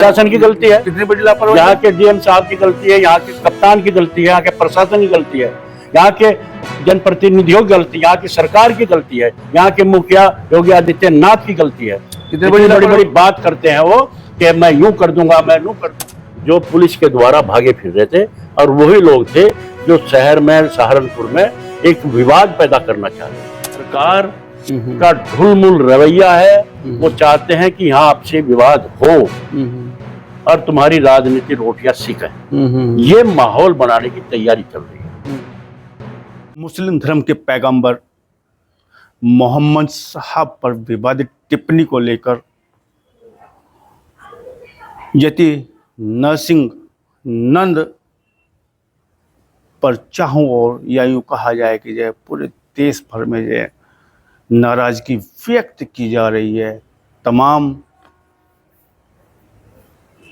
प्रशासन की गलती है, कितनी बड़ी लापरवाही। यहाँ के डीएम साहब की गलती है, यहाँ के कप्तान की गलती है, यहाँ के प्रशासन की गलती है, यहाँ के जनप्रतिनिधियों की गलती, यहाँ की सरकार की गलती है, यहाँ के मुखिया योगी आदित्यनाथ की गलती है। कितनी बड़ी बड़ी बड़ी बात करते हैं वो कि मैं यूं कर दूंगा, मैं यूं कर दूंगा। जो पुलिस के द्वारा भागे फिर रहे थे और वही लोग थे जो शहर में सहारनपुर में एक विवाद पैदा करना चाहते हैं। सरकार का ढुलमुल रवैया है, वो चाहते हैं कि यहाँ आपसे विवाद हो और तुम्हारी राजनीति रोटियां सिके। ये माहौल बनाने की तैयारी चल रही है। मुस्लिम धर्म के पैगंबर मोहम्मद साहब पर विवादित टिप्पणी को लेकर यति नरसिंह नंद पर चाहूँ और या यूँ कहा जाए कि जो पूरे देश भर में जो नाराजगी व्यक्त की जा रही है, तमाम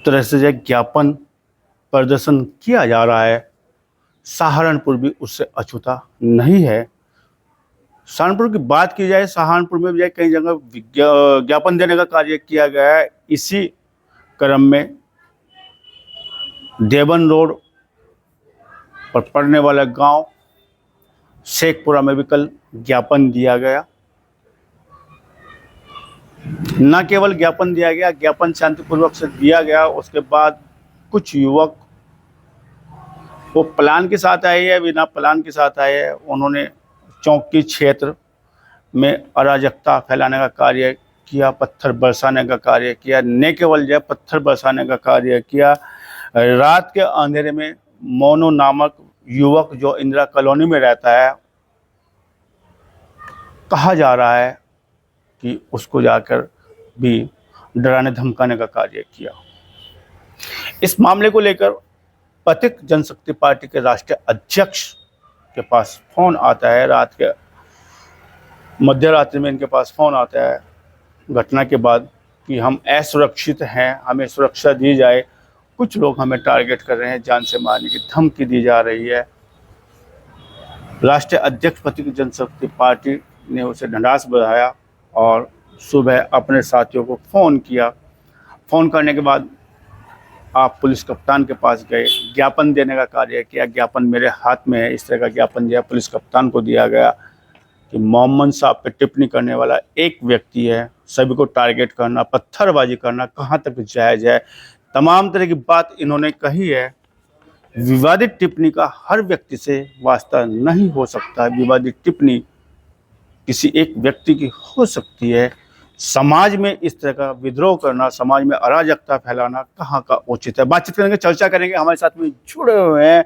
तरह से जो ज्ञापन प्रदर्शन किया जा रहा है। सहारनपुर भी उससे अछूता नहीं है। सहारनपुर की बात की जाए, सहारनपुर में भी कई जगह ज्ञापन देने का कार्य किया गया है। इसी क्रम में देवन रोड पर पड़ने वाला गांव शेखपुरा में भी कल ज्ञापन दिया गया। न केवल ज्ञापन दिया गया, ज्ञापन शांतिपूर्वक से दिया गया। उसके बाद कुछ युवक वो प्लान के साथ आए या बिना प्लान के साथ आए, उन्होंने चौकी क्षेत्र में अराजकता फैलाने का कार्य किया, पत्थर बरसाने का कार्य किया। न केवल जो पत्थर बरसाने का कार्य किया, रात के अंधेरे में मोनू नामक युवक जो इंदिरा कॉलोनी में रहता है, कहा जा रहा है कि उसको जाकर भी डराने धमकाने का कार्य किया। इस मामले को लेकर पथिक जनशक्ति पार्टी के राष्ट्रीय अध्यक्ष के पास फोन आता है। रात के मध्य रात्रि में इनके पास फोन आता है घटना के बाद कि हम असुरक्षित हैं, हमें सुरक्षा दी जाए। कुछ लोग हमें टारगेट कर रहे हैं, जान से मारने की धमकी दी जा रही है। राष्ट्रीय अध्यक्ष पथिक जनशक्ति पार्टी ने उसे ढंढास बढ़ाया और सुबह अपने साथियों को फ़ोन किया। फ़ोन करने के बाद आप पुलिस कप्तान के पास गए, ज्ञापन देने का कार्य किया। ज्ञापन मेरे हाथ में है। इस तरह का ज्ञापन जो है पुलिस कप्तान को दिया गया कि मोहम्मद साहब पे टिप्पणी करने वाला एक व्यक्ति है, सभी को टारगेट करना, पत्थरबाजी करना कहाँ तक जायज़ है, तमाम तरह की बात इन्होंने कही है। विवादित टिप्पणी का हर व्यक्ति से वास्ता नहीं हो सकता। विवादित टिप्पणी किसी एक व्यक्ति की हो सकती है। समाज में इस तरह का विद्रोह करना, समाज में अराजकता फैलाना कहाँ का उचित है। बातचीत करेंगे, चर्चा करेंगे। हमारे साथ में जुड़े हुए हैं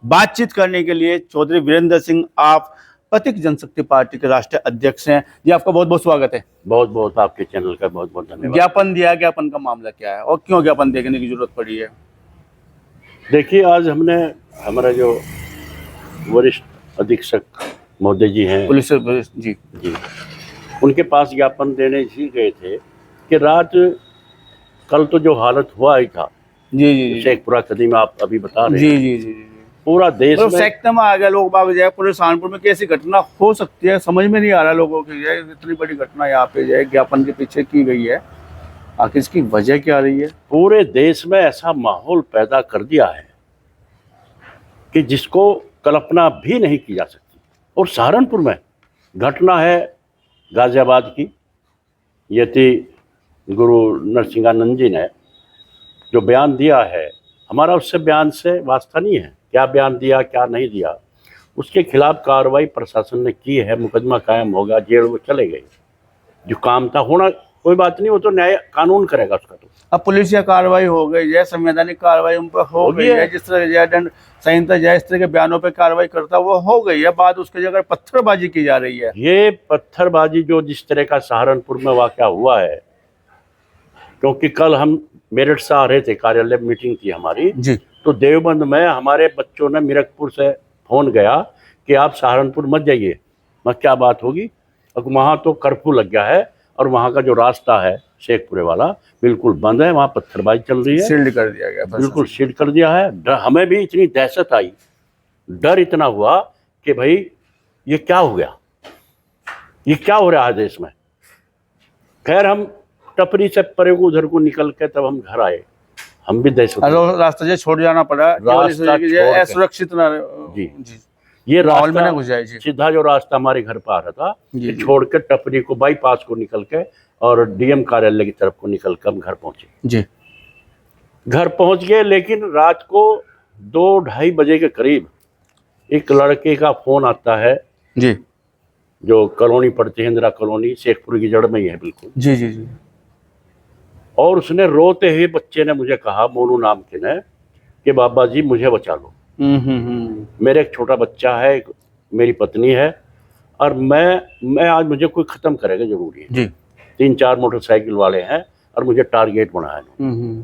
बातचीत करने के लिए चौधरी वीरेंद्र सिंह, आप पथिक जनशक्ति पार्टी के राष्ट्रीय अध्यक्ष हैं। जी, आपका बहुत बहुत स्वागत है। बहुत बहुत आपके चैनल का बहुत बहुत धन्यवाद। ज्ञापन दिया, ज्ञापन का मामला क्या है और क्यों ज्ञापन देने की जरूरत पड़ी है? देखिए, आज हमने हमारा जो वरिष्ठ अधीक्षक महोदय जी हैं पुलिस जी, उनके पास ज्ञापन देने ही गए थे कि रात कल तो जो हालत हुआ ही था जी शेखपुरा कदी में, आप अभी बता रहे हैं। जी पूरा देश में सेक्टर में आ गया लोग बाग जाए। पूरे सहारनपुर में कैसी घटना हो सकती है, समझ में नहीं आ रहा लोगों की। जाए इतनी बड़ी घटना यहाँ पे जाए ज्ञापन के पीछे की गई है, आखिर इसकी वजह क्या रही है? पूरे देश में ऐसा माहौल पैदा कर दिया है कि जिसको कल्पना भी नहीं की जा सकती। और सहारनपुर में घटना है गाजियाबाद की। यति गुरु नरसिंहानंद जी ने जो बयान दिया है, हमारा उससे बयान से वास्ता नहीं है। क्या बयान दिया, क्या नहीं दिया, उसके खिलाफ कार्रवाई प्रशासन ने की है। मुकदमा कायम होगा, जेल वो चले गए। जो काम था होना, कोई बात नहीं, वो तो न्याय कानून करेगा उसका। तो अब पुलिस या कार्रवाई हो गई है, संवैधानिक कार्रवाई उन पर हो गई है। जिस तरह जय दंड संहिता जय इस तरह के बयानों पर कार्रवाई करता वो हो गई है। बाद उसके जगह पत्थरबाजी की जा रही है। ये पत्थरबाजी जो जिस तरह का सहारनपुर में वाकया हुआ है, क्योंकि कल हम मेरठ से आ रहे थे, कार्यालय मीटिंग थी हमारी जी, तो देवबंद में हमारे बच्चों ने मीरकपुर से फोन गया कि आप सहारनपुर मत जाइए। मैं क्या बात होगी? अब वहाँ तो कर्फ्यू लग गया है और वहाँ का जो रास्ता है शेखपुरे वाला बिल्कुल बंद है, वहाँ पत्थरबाजी चल रही है। सील्ड कर दिया गया, बिल्कुल सील कर दिया है। हमें भी इतनी दहशत आई, डर इतना हुआ कि भाई ये क्या हो गया, ये क्या हो रहा है देश में। खैर हम टपरी से परे को उधर को निकल के तब हम घर आए। हम भी दहशत रास्ता जो छोड़ जाना पड़ा केवल इस वजह कि ये छोड़ के। असुरक्षित ना जी। जी ये माहौल में ना रास्ता घुस जाए जी सीधा जो रास्ता हमारे घर पर आ रहा था, जी, ये जी। छोड़ के टपरी को बाईपास को निकल के और डीएम कार्यालय की तरफ को निकल कर हम घर पहुंचे। जी घर पहुंच गए, लेकिन रात को 2-2:30 बजे के करीब एक लड़के का फोन आता है, जी जो कॉलोनी पड़ती है, इंदिरा कॉलोनी, शेखपुर की जड़ में ही है बिल्कुल। जी जी जी और उसने रोते हुए बच्चे ने मुझे कहा, मोनू नाम के ने, कि बाबा जी मुझे बचा लो, मेरे एक छोटा बच्चा है, एक मेरी पत्नी है, और मैं आज मुझे कोई ख़त्म करेगा जरूरी है। जी 3-4 मोटरसाइकिल वाले हैं और मुझे टारगेट बनाया इन्होंने।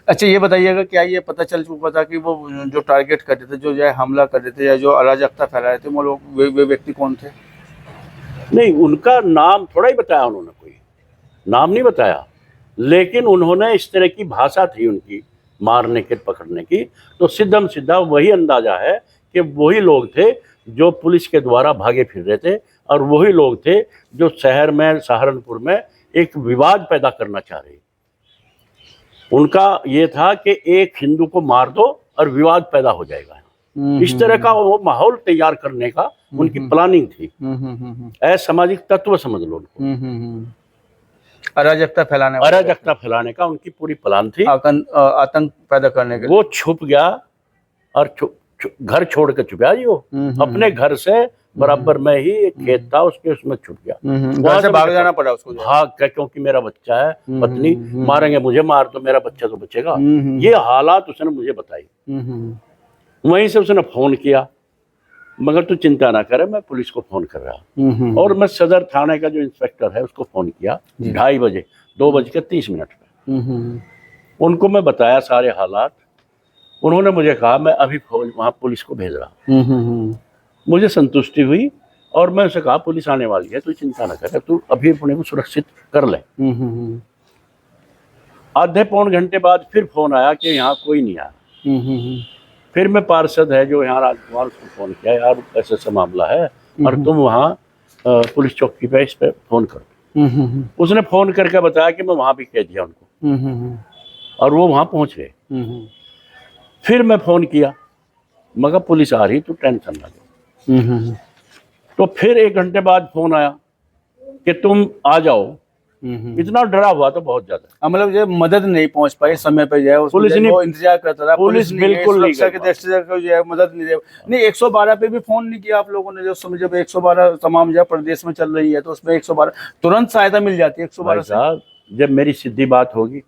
अच्छा ये बताइएगा, क्या ये पता चल चुका था कि वो जो टारगेट कर रहे थे, जो है हमला कर रहे थे या जो अराजकता फैला रहे थे, वो लोग वे व्यक्ति कौन थे? नहीं, उनका नाम थोड़ा ही बताया उन्होंने, कोई नाम नहीं बताया, लेकिन उन्होंने इस तरह की भाषा थी उनकी मारने के पकड़ने की, तो सीधम सीधा वही अंदाजा है कि वही लोग थे जो पुलिस के द्वारा भागे फिर रहे थे, और वही लोग थे जो शहर में, सहारनपुर में एक विवाद पैदा करना चाह रहे। उनका ये था कि एक हिंदू को मार दो और विवाद पैदा हो जाएगा। इस तरह का वो माहौल तैयार करने का उनकी प्लानिंग थी। असामाजिक तत्व समझ लो उनको, अराजकता फैलाने अराजकता फैलाने का उनकी पूरी प्लान थी, आतंक पैदा करने के वो छुप गया और घर छोड़ के छुपा जी वो अपने घर से बराबर में ही एक खेत था उसके, उसमें छुप गया। घर से भाग जाना पड़ा उसको, भाग के, क्योंकि मेरा बच्चा है, पत्नी मारेंगे मुझे, मार तो मेरा बच्चा तो बचेगा। ये हालात उसने मुझे बताई। वहीं से उसने फोन किया, मगर तू चिंता ना करे, मैं पुलिस को फोन कर रहा। और मैं सदर थाने का जो इंस्पेक्टर है उसको फोन किया 2:30 बजे, 2:30 पे। उनको मैं बताया सारे हालात। उन्होंने मुझे कहा मैं अभी वहाँ पुलिस को भेज रहा। मुझे संतुष्टि हुई और मैं उसे कहा पुलिस आने वाली है, तू चिंता ना कर, तू अभी अपने को सुरक्षित कर ले। आधे पौन घंटे बाद फिर फोन आया कि यहाँ कोई नहीं आया। फिर मैं पार्षद है जो यहाँ राजकुमार, उसको फोन किया, यार ऐसा ऐसा मामला है और तुम वहाँ पुलिस चौकी पे इस पे फोन करो। उसने फोन करके बताया कि मैं वहाँ भी कह दिया उनको, और वो वहाँ पहुँच गए। फिर मैं फोन किया, मगर पुलिस आ रही, तू टेंशन ना लो। तो फिर 1 घंटे बाद फोन आया कि तुम आ जाओ। इतना डरा हुआ तो बहुत ज्यादा, मतलब जो मदद नहीं पहुंच पाई समय पे, जो है पुलिस ने इंतजार करता था, पुलिस बिल्कुल नहीं सुरक्षा की दृष्टि से जो है मदद नहीं दे। नहीं 112 पे भी फोन नहीं किया आप लोगों ने? जो समय जब 112 तमाम जो प्रदेश में चल रही है तो उसमें 112 तुरंत सहायता मिल जाती है 112 साहब। जब मेरी सीधी बात होगी,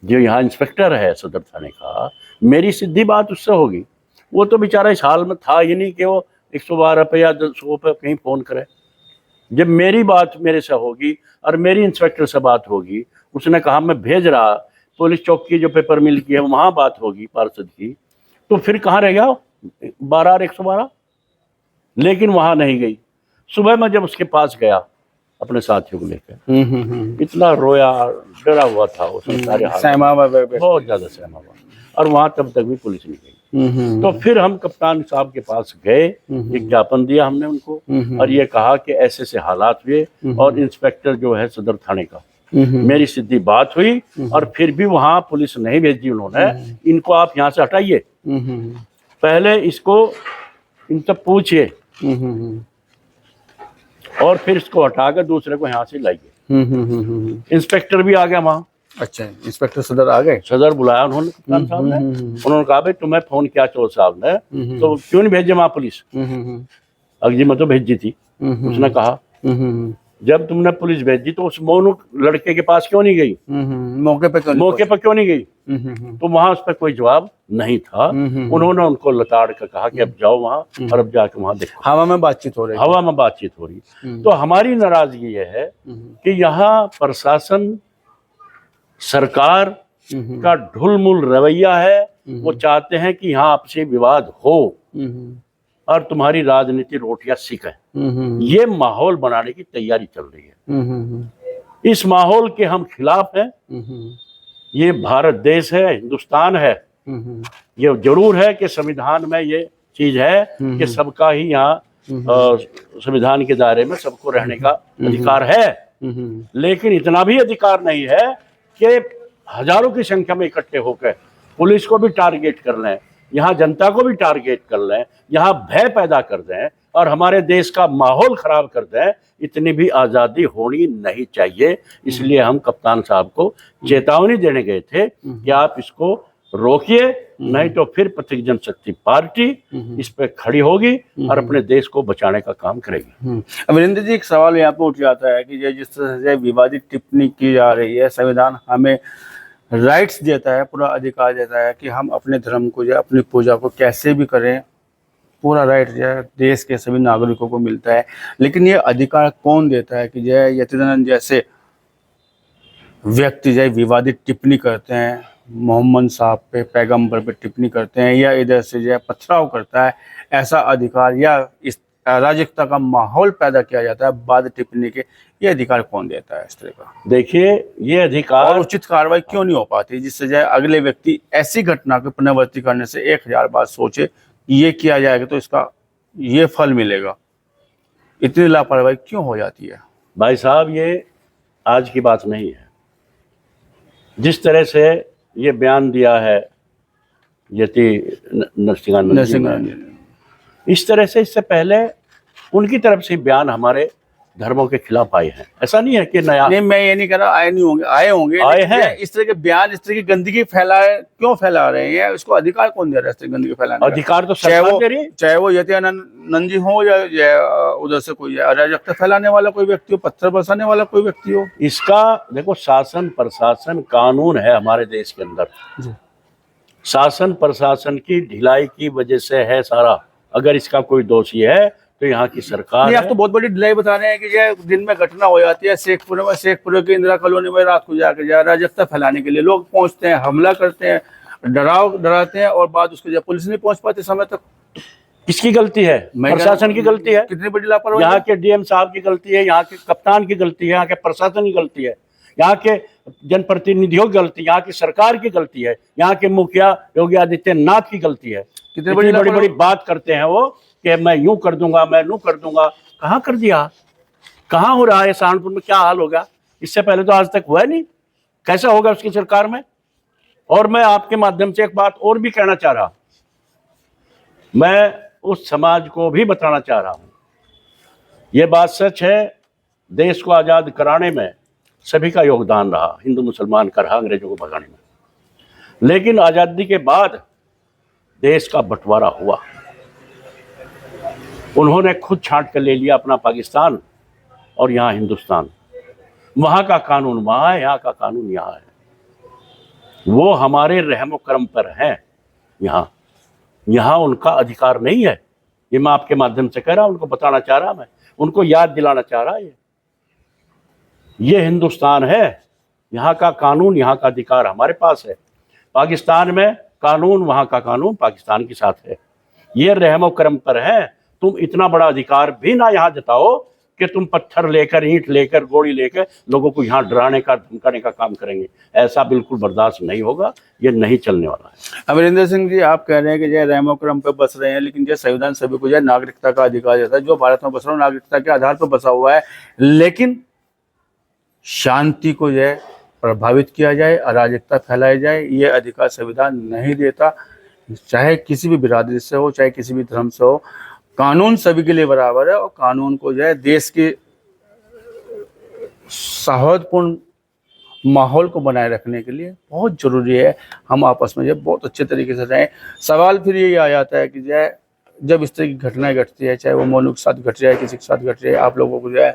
जो यहाँ इंस्पेक्टर है सदर थाने का, मेरी सीधी बात उससे होगी। वो तो बेचारा इस हाल में था ही नहीं कि वो 112 पे या 100 पे कहीं फोन करे। जब मेरी बात मेरे से होगी और मेरी इंस्पेक्टर से बात होगी, उसने कहा मैं भेज रहा, पुलिस चौकी जो पेपर मिल की है वहाँ बात होगी पार्षद की, तो फिर कहाँ रह गया 12 और 112? लेकिन वहाँ नहीं गई। सुबह मैं जब उसके पास गया अपने साथियों को लेकर, इतना रोया, डरा हुआ था वो, सारे बहुत ज्यादा सहमा हुआ, और वहाँ तब तक भी पुलिस नहीं गई। तो फिर हम कप्तान साहब के पास गए, एक ज्ञापन दिया हमने उनको, और ये कहा कि ऐसे से हालात हुए, और इंस्पेक्टर जो है सदर थाने का, मेरी सीधी बात हुई, और फिर भी वहाँ पुलिस नहीं भेजी उन्होंने। इनको आप यहाँ से हटाइए, पहले इसको इनसे पूछिए, और फिर इसको हटाकर दूसरे को यहाँ से लाइए। इंस्पेक्टर भी आ गया वहाँ। अच्छा, इंस्पेक्टर सदर आ गए? सदर बुलाया उन्होंने, कप्तान साहब ने। उन्होंने कहा भाई तुम्हें फोन किया चौधरी साहब ने, तो क्यों नहीं भेजे वहाँ पुलिस? अगजी मैं तो भेजी थी। उसने कहा जब तुमने पुलिस भेजी तो उस मोनू लड़के के पास क्यों नहीं गई? मौके पे क्यों नहीं गई? तो वहाँ उस पर कोई जवाब नहीं था। उन्होंने उनको लताड़ कर कहा कि अब जाओ वहाँ, और अब जाके वहाँ देखो। हवा में बातचीत हो रही। तो हमारी नाराजगी ये है कि यहाँ प्रशासन, सरकार का ढुलमुल रवैया है। वो चाहते हैं कि यहाँ आपसे विवाद हो और तुम्हारी राजनीति रोटियां सिके। ये माहौल बनाने की तैयारी चल रही है। इस माहौल के हम खिलाफ हैं। ये भारत देश है, हिंदुस्तान है। ये जरूर है कि संविधान में ये चीज है कि सबका ही यहाँ संविधान के दायरे में सबको रहने का अधिकार है, लेकिन इतना भी अधिकार नहीं है कि हजारों की संख्या में इकट्ठे होकर पुलिस को भी टारगेट कर लें, यहाँ जनता को भी टारगेट कर लें, यहाँ भय पैदा कर दें और हमारे देश का माहौल खराब कर दें, इतनी भी आज़ादी होनी नहीं चाहिए। इसलिए हम कप्तान साहब को चेतावनी देने गए थे कि आप इसको रोकिए, नहीं तो फिर पथिक जनशक्ति पार्टी इस पे खड़ी होगी और अपने देश को बचाने का काम करेगी। अमरिंदर जी, एक सवाल यहाँ पे उठ जाता है कि जिस तरह से विवादित टिप्पणी की जा रही है, संविधान हमें राइट्स देता है, पूरा अधिकार देता है कि हम अपने धर्म को या अपनी पूजा को कैसे भी करें, पूरा राइट जो है देश के सभी नागरिकों को मिलता है। लेकिन ये अधिकार कौन देता है कि जो है यतीन्द्रानंद जैसे व्यक्ति जो विवादित टिप्पणी करते हैं, मोहम्मद साहब पे, पैगंबर पे टिप्पणी करते हैं या इधर से जो है पथराव करता है, ऐसा अधिकार या इस अराजकता का माहौल पैदा किया जाता है बाद टिप्पणी के, ये अधिकार कौन देता है इस तरह का? देखिए, ये अधिकार और उचित कार्रवाई क्यों नहीं हो पाती जिससे जो है अगले व्यक्ति ऐसी घटना को पुनरावृत्ति करने से 1000 बार सोचे कि ये किया जाएगा तो इसका ये फल मिलेगा? इतनी लापरवाही क्यों हो जाती है? भाई साहब, ये आज की बात नहीं है। जिस तरह से ये बयान दिया है यति नरसिंहानंद जी ने, इस तरह से इससे पहले उनकी तरफ से बयान हमारे धर्मों के खिलाफ आए हैं। ऐसा नहीं है कि नया नहीं, मैं ये नहीं कह रहा आए नहीं होंगे, आए होंगे, आए हैं। इस तरह के बयान, इस तरह की गंदगी क्यों फैला रहे हैं? इसको अधिकार कौन दे रहा है इस तरह की गंदगी फैलाने का? अधिकार तो सरकार दे रही है। चाहे वो यतीन्द्रानंद जी हो या उधर से कोई अराजकता फैलाने वाला कोई व्यक्ति हो, पत्थर बरसाने वाला कोई व्यक्ति हो। इसका देखो, शासन प्रशासन कानून है हमारे देश के अंदर। शासन प्रशासन की ढिलाई की वजह से है सारा। अगर इसका कोई दोषी है तो यहाँ की सरकार नहीं, आप तो बहुत बड़ी ढिलाई बता रहे हैं कि ये दिन में घटना हो जाती है शेखपुरा की इंदिरा कॉलोनी में, रात को जाकर अराजकता फैलाने के लिए लोग पहुंचते हैं, हमला करते हैं, डराते हैं और बाद उसको पुलिस नहीं पहुंच पाती समय तक। किसकी गलती है? प्रशासन की गलती है। कितनी बड़ी लापरवाही? यहाँ के डीएम साहब की गलती है, यहाँ के कप्तान की गलती है, यहाँ के प्रशासन की गलती है, यहाँ के जनप्रतिनिधियों की गलती, यहाँ की सरकार की गलती है, यहाँ के मुखिया योगी आदित्यनाथ की गलती है। कितनी बड़ी बड़ी बात करते हैं वो कि मैं यूं कर दूंगा, मैं यूं कर दूंगा। कहाँ कर दिया? कहाँ हो रहा है? सहारनपुर में क्या हाल होगा? इससे पहले तो आज तक हुआ नहीं। कैसा होगा उसकी सरकार में? और मैं आपके माध्यम से एक बात और भी कहना चाह रहा, मैं उस समाज को भी बताना चाह रहा हूं, ये बात सच है, देश को आजाद कराने में सभी का योगदान रहा, हिंदू मुसलमान का रहा, अंग्रेजों को भगाने में। लेकिन आजादी के बाद देश का बंटवारा हुआ, उन्होंने खुद छांट कर ले लिया अपना पाकिस्तान और यहाँ हिंदुस्तान। वहाँ का कानून वहाँ है, यहाँ का कानून यहाँ है। वो हमारे रहमो करम पर हैं। यहाँ उनका अधिकार नहीं है। ये मैं आपके माध्यम से कह रहा हूँ, उनको बताना चाह रहा, मैं उनको याद दिलाना चाह रहा। ये हिंदुस्तान है, यहाँ का कानून, यहाँ का अधिकार हमारे पास है। पाकिस्तान में कानून, वहाँ का कानून पाकिस्तान के साथ है। ये रहमो करम पर है। तुम इतना बड़ा अधिकार भी ना यहाँ जताओ कि तुम पत्थर लेकर, ईंट लेकर, गोली लेकर लोगों को यहाँ डराने का, धमकाने का काम करेंगे। ऐसा बिल्कुल बर्दाश्त नहीं होगा, ये नहीं चलने वाला है। अमरिंदर सिंह जी, आप कह रहे हैं कि जो रहमो करम पे बस रहे हैं, लेकिन जो संविधान सभी को जो नागरिकता का अधिकार देता है, जो भारत में बस रहा नागरिकता के आधार पर बसा हुआ है, लेकिन शांति को जो है प्रभावित किया जाए, अराजकता फैलाई जाए, ये अधिकार संविधान नहीं देता। चाहे किसी भी बिरादरी से हो, चाहे किसी भी धर्म से हो, कानून सभी के लिए बराबर है और कानून को जो है देश के सौहार्दपूर्ण माहौल को बनाए रखने के लिए बहुत ज़रूरी है हम आपस में जो बहुत अच्छे तरीके से रहें। सवाल फिर ये आ जाता है कि जो है जब इस तरह की घटनाएं घटती है, चाहे वो मोनू के साथ घट जाए, किसी के साथ घट जाए, आप लोगों को जो है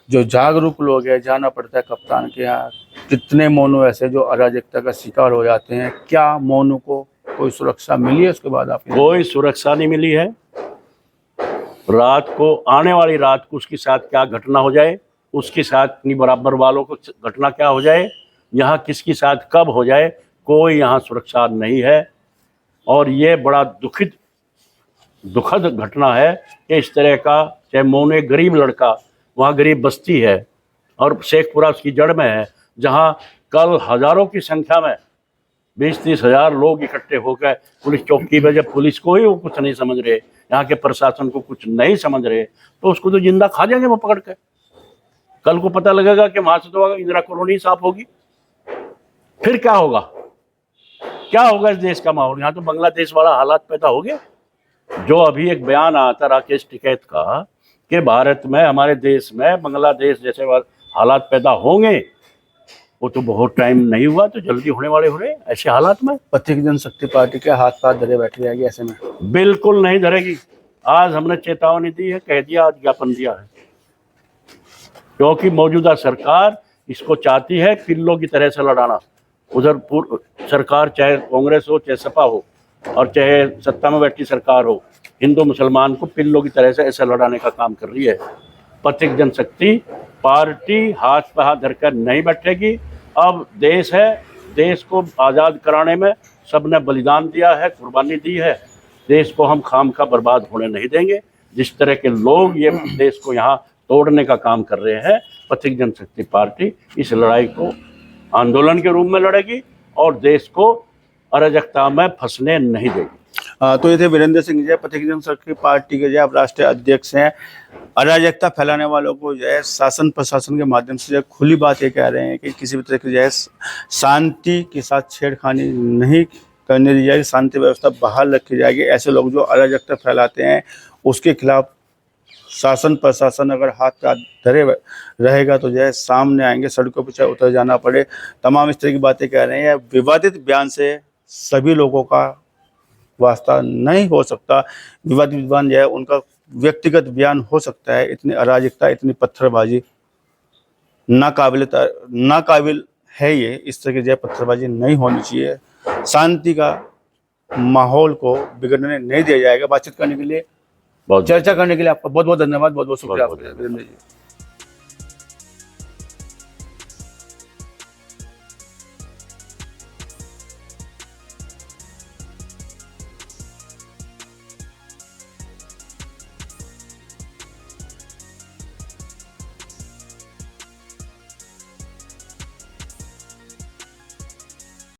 जो जागरूक लोग हैं जाना पड़ता है कप्तान के यहाँ। कितने मोनू ऐसे जो अराजकता का शिकार हो जाते हैं, क्या मोनू को कोई सुरक्षा मिली है उसके बाद? आप कोई सुरक्षा नहीं मिली है। रात को, आने वाली रात को उसके साथ क्या घटना हो जाए, उसके साथ अपनी बराबर वालों को घटना क्या हो जाए, यहाँ किसके साथ कब हो जाए, कोई यहाँ सुरक्षा नहीं है। और ये बड़ा दुखद घटना है कि इस तरह का, चाहे मोनू एक गरीब लड़का, वहाँ गरीब बस्ती है और शेखपुरा उसकी जड़ में है, जहाँ कल हज़ारों की संख्या में 20-30 हज़ार लोग इकट्ठे होकर पुलिस चौकी में, जब पुलिस को ही वो कुछ नहीं समझ रहे, यहाँ के प्रशासन को कुछ नहीं समझ रहे, तो उसको तो जिंदा खा जाएंगे वो पकड़ के। कल को पता लगेगा कि वहाँ से तो इंदिरा कॉलोनी साफ होगी। फिर क्या होगा? क्या होगा इस देश का माहौल? यहाँ तो बांग्लादेश वाला हालात पैदा हो गया। जो अभी एक बयान आया था राकेश टिकैत का कि भारत में, हमारे देश में बांग्लादेश जैसे हालात पैदा होंगे, वो तो बहुत टाइम नहीं हुआ, तो जल्दी होने वाले हो रहे ऐसे हालात में। पथिक जनशक्ति पार्टी के हाथ पाथ धरे बैठी रहेगी ऐसे में? बिल्कुल नहीं धरेगी। आज हमने चेतावनी दी है, कह दिया, आज ज्ञापन दिया है, क्योंकि मौजूदा सरकार इसको चाहती है पिल्लों की तरह से लड़ाना। उधर सरकार चाहे कांग्रेस हो, चाहे सपा हो, और चाहे सत्ता में बैठी सरकार हो, हिंदू मुसलमान को पिल्लों की तरह से ऐसे लड़ाने का काम कर रही है। पथिक जनशक्ति पार्टी हाथ पे हाथ धरकर नहीं बैठेगी। अब देश है, देश को आज़ाद कराने में सबने बलिदान दिया है, कुर्बानी दी है। देश को हम खामखा बर्बाद होने नहीं देंगे। जिस तरह के लोग ये देश को यहाँ तोड़ने का काम कर रहे हैं, पथिक जनशक्ति पार्टी इस लड़ाई को आंदोलन के रूप में लड़ेगी और देश को अराजकता में फंसने नहीं देगी। तो ये थे वीरेंद्र सिंह जी, पथिक जनशक्ति पार्टी के जो आप राष्ट्रीय अध्यक्ष हैं। अराजकता फैलाने वालों को जो है शासन प्रशासन के माध्यम से जो खुली बात ये कह रहे हैं कि किसी भी तरह की जो है शांति के साथ छेड़खानी नहीं करने दी जाएगी, शांति व्यवस्था बहाल रखी जाएगी। ऐसे लोग जो अराजकता फैलाते हैं उसके खिलाफ शासन प्रशासन अगर हाथ पे हाथ धरे रहेगा तो जो है सामने आएंगे, सड़कों पर चाहे उतर जाना पड़े। तमाम इस तरह की बातें कह रहे हैं। विवादित बयान से सभी लोगों का वास्ता नहीं हो सकता। विवादित बयान जो है उनका व्यक्तिगत बयान हो सकता है। इतनी अराजकता, इतनी पत्थरबाजी नाकाबिल है ये। इस तरह की जो है पत्थरबाजी नहीं होनी चाहिए। शांति का माहौल को बिगड़ने नहीं दिया जाएगा। बातचीत करने के लिए, चर्चा करने के लिए आपका बहुत बहुत धन्यवाद, बहुत बहुत शुक्रिया वीरेंद्र जी।